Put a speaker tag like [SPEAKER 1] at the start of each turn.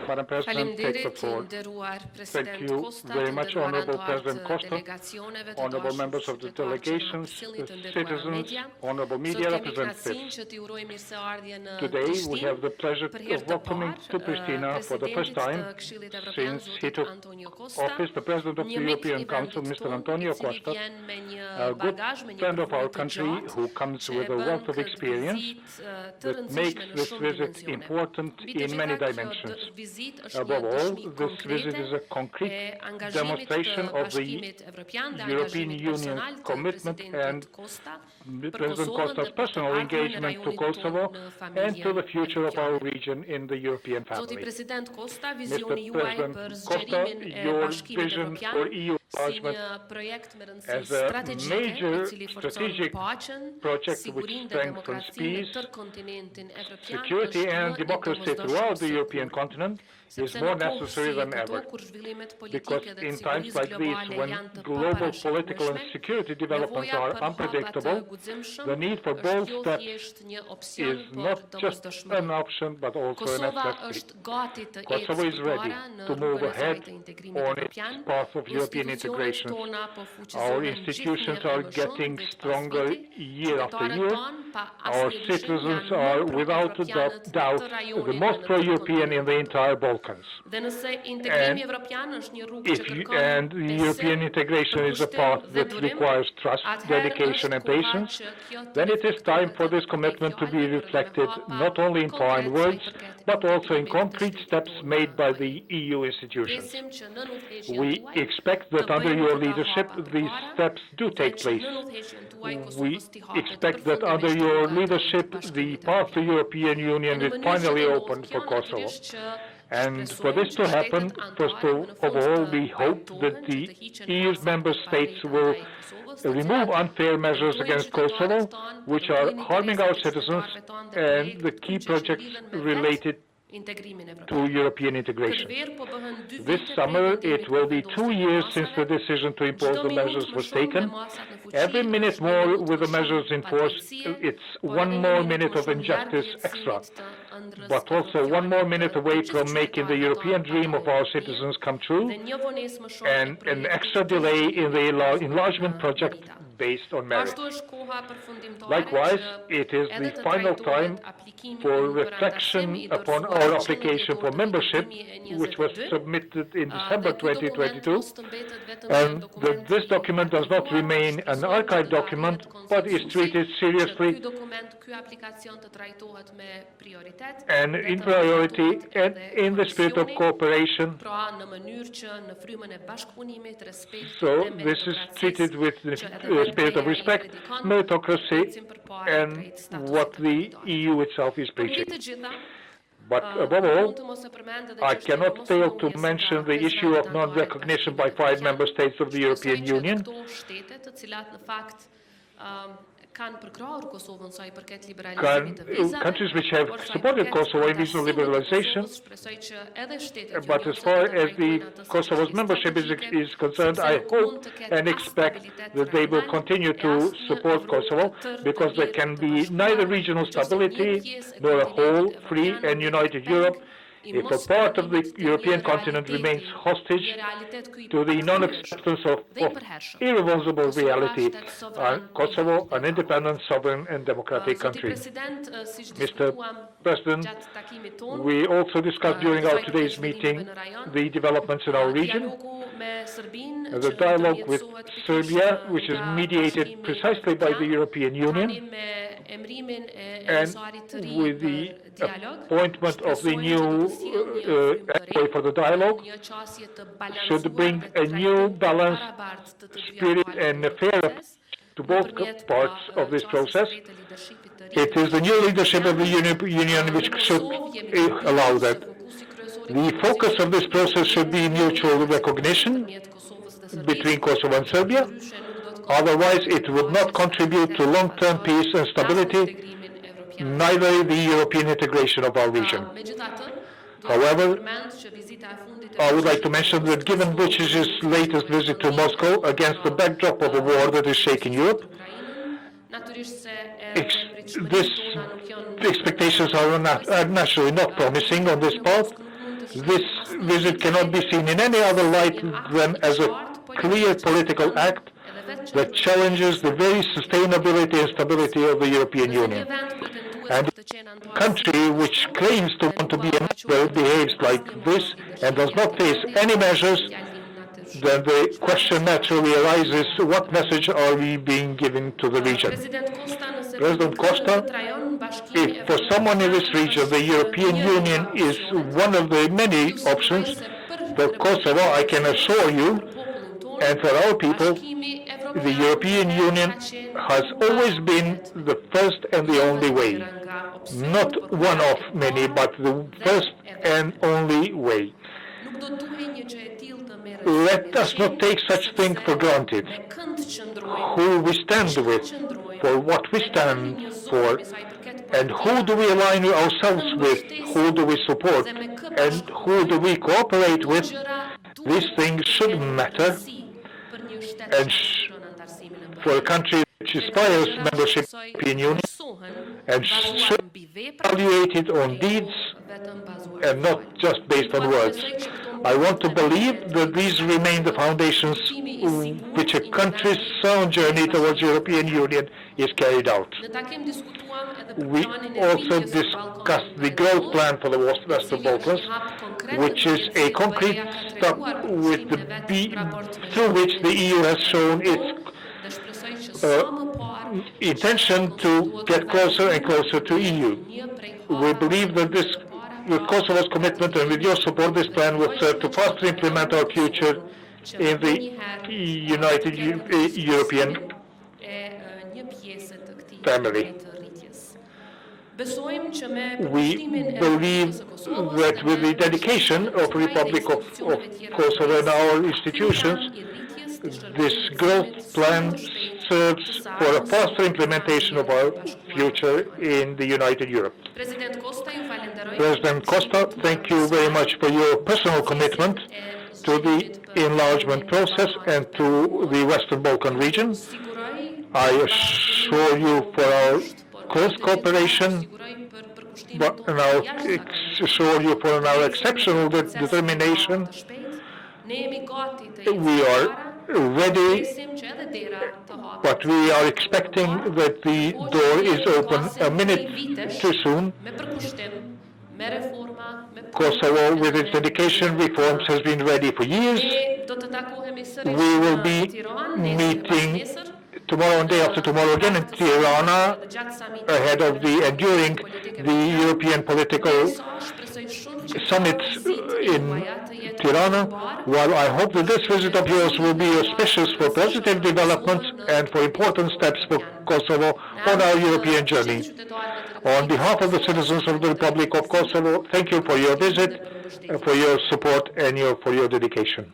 [SPEAKER 1] Madam President, take the floor. Thank you very much, Honorable President Costa, honorable members of the delegations, citizens, honorable media representatives. Today, we have the pleasure of welcoming to Pristina for the first time since he took office the President of the European Council, Mr. António Costa, a good friend of our country who comes with a wealth of experience that makes this visit important in many dimensions. Above all, this visit is a concrete demonstration of the European Union's commitment and President Costa's personal engagement to Kosovo and to the future of our region in the European family. Mr. President Costa, your vision for EU enlargement as a major strategic project which strengthens peace, security and democracy throughout the European continent is more necessary than ever, because in times like these, when global political and security developments are unpredictable, the need for bold steps is not just an option, but also a necessity. Kosovo is ready to move ahead on its path of European integration. Our institutions are getting stronger year after year. Our citizens are without a doubt the most pro-European in the entire Balkans. And European integration is a path that requires trust, dedication and patience. Then it is time for this commitment to be reflected not only in fine words, but also in concrete steps made by the EU institutions. We expect that under your leadership, these steps do take place. We expect that under your leadership, the path to European Union is finally open for Kosovo. And for this to happen, first of all, we hope that the EU's member states will remove unfair measures against Kosovo, which are harming our citizens and the key projects related to European integration. This summer, it will be 2 years since the decision to impose the measures was taken. Every minute more with the measures in force, it's 1 more minute of injustice extra, but also 1 more minute away from making the European dream of our citizens come true, and an extra delay in the enlargement project based on merit. Likewise, it is the final time for reflection upon our application for membership, which was submitted in December 2022, and that this document does not remain an archive document, but is treated seriously and in priority and in the spirit of cooperation. So this is treated with the spirit of respect, meritocracy, and what the EU itself is preaching. But above all, I cannot fail to mention the issue of non-recognition by 5 member states of the European Union. Countries which have supported Kosovo in visa liberalization, but as far as the Kosovo's membership is concerned, I hope and expect that they will continue to support Kosovo, because there can be neither regional stability nor a whole, free and united Europe if a part of the European continent remains hostage to the non-acceptance of irreversible reality, Kosovo, an independent, sovereign and democratic country. Mr. President, we also discussed during our today's meeting the developments in our region, the dialogue with Serbia, which is mediated precisely by the European Union, and with the appointment of the new envoy for the dialogue, should bring a new balanced spirit and fair to both parts of this process. It is the new leadership of the Union which should allow that. The focus of this process should be mutual recognition between Kosovo and Serbia. Otherwise, it would not contribute to long-term peace and stability, neither the European integration of our region. However, I would like to mention that given Vucic's latest visit to Moscow against the backdrop of a war that is shaking Europe, expectations are naturally not promising on this path, This visit cannot be seen in any other light than as a clear political act that challenges the very sustainability and stability of the European Union. And a country which claims to want to be a member behaves like this and does not face any measures, then the question naturally arises, what message are we being given to the region? President Costa, if for someone in this region the European Union is one of the many options, for Kosovo, I can assure you, and for our people, the European Union has always been the first and the only way. Not one of many, but the first and only way. Let us not take such thing for granted. Who we stand with, for what we stand for, and who do we align ourselves with, who do we support, and who do we cooperate with, these things should matter, and for a country which aspires membership of the European Union, and should be evaluated on deeds and not just based on words. I want to believe that these remain the foundations which a country's sound journey towards the European Union is carried out. We also discussed the growth plan for the Western Balkans, which is a concrete step through which the EU has shown its intention to get closer and closer to EU. We believe that with Kosovo's commitment and with your support, this plan will serve to faster implement our future in the United European family. We believe that with the dedication of the Republic of Kosovo and our institutions, this growth plan serves for a faster implementation of our future in the United Europe. President Costa, thank you very much for your personal commitment to the enlargement process and to the Western Balkan region. I assure you for our close cooperation, and I assure you for our exceptional determination. We are ready, but we are expecting that the door is open a minute too soon. Kosovo, with its dedication reforms, has been ready for years. We will be meeting tomorrow and day after tomorrow again in Tirana, ahead of and during the European political summit in Tirana. While I hope that this visit of yours will be auspicious for positive developments and for important steps for Kosovo on our European journey. On behalf of the citizens of the Republic of Kosovo, thank you for your visit, for your support, and for your dedication.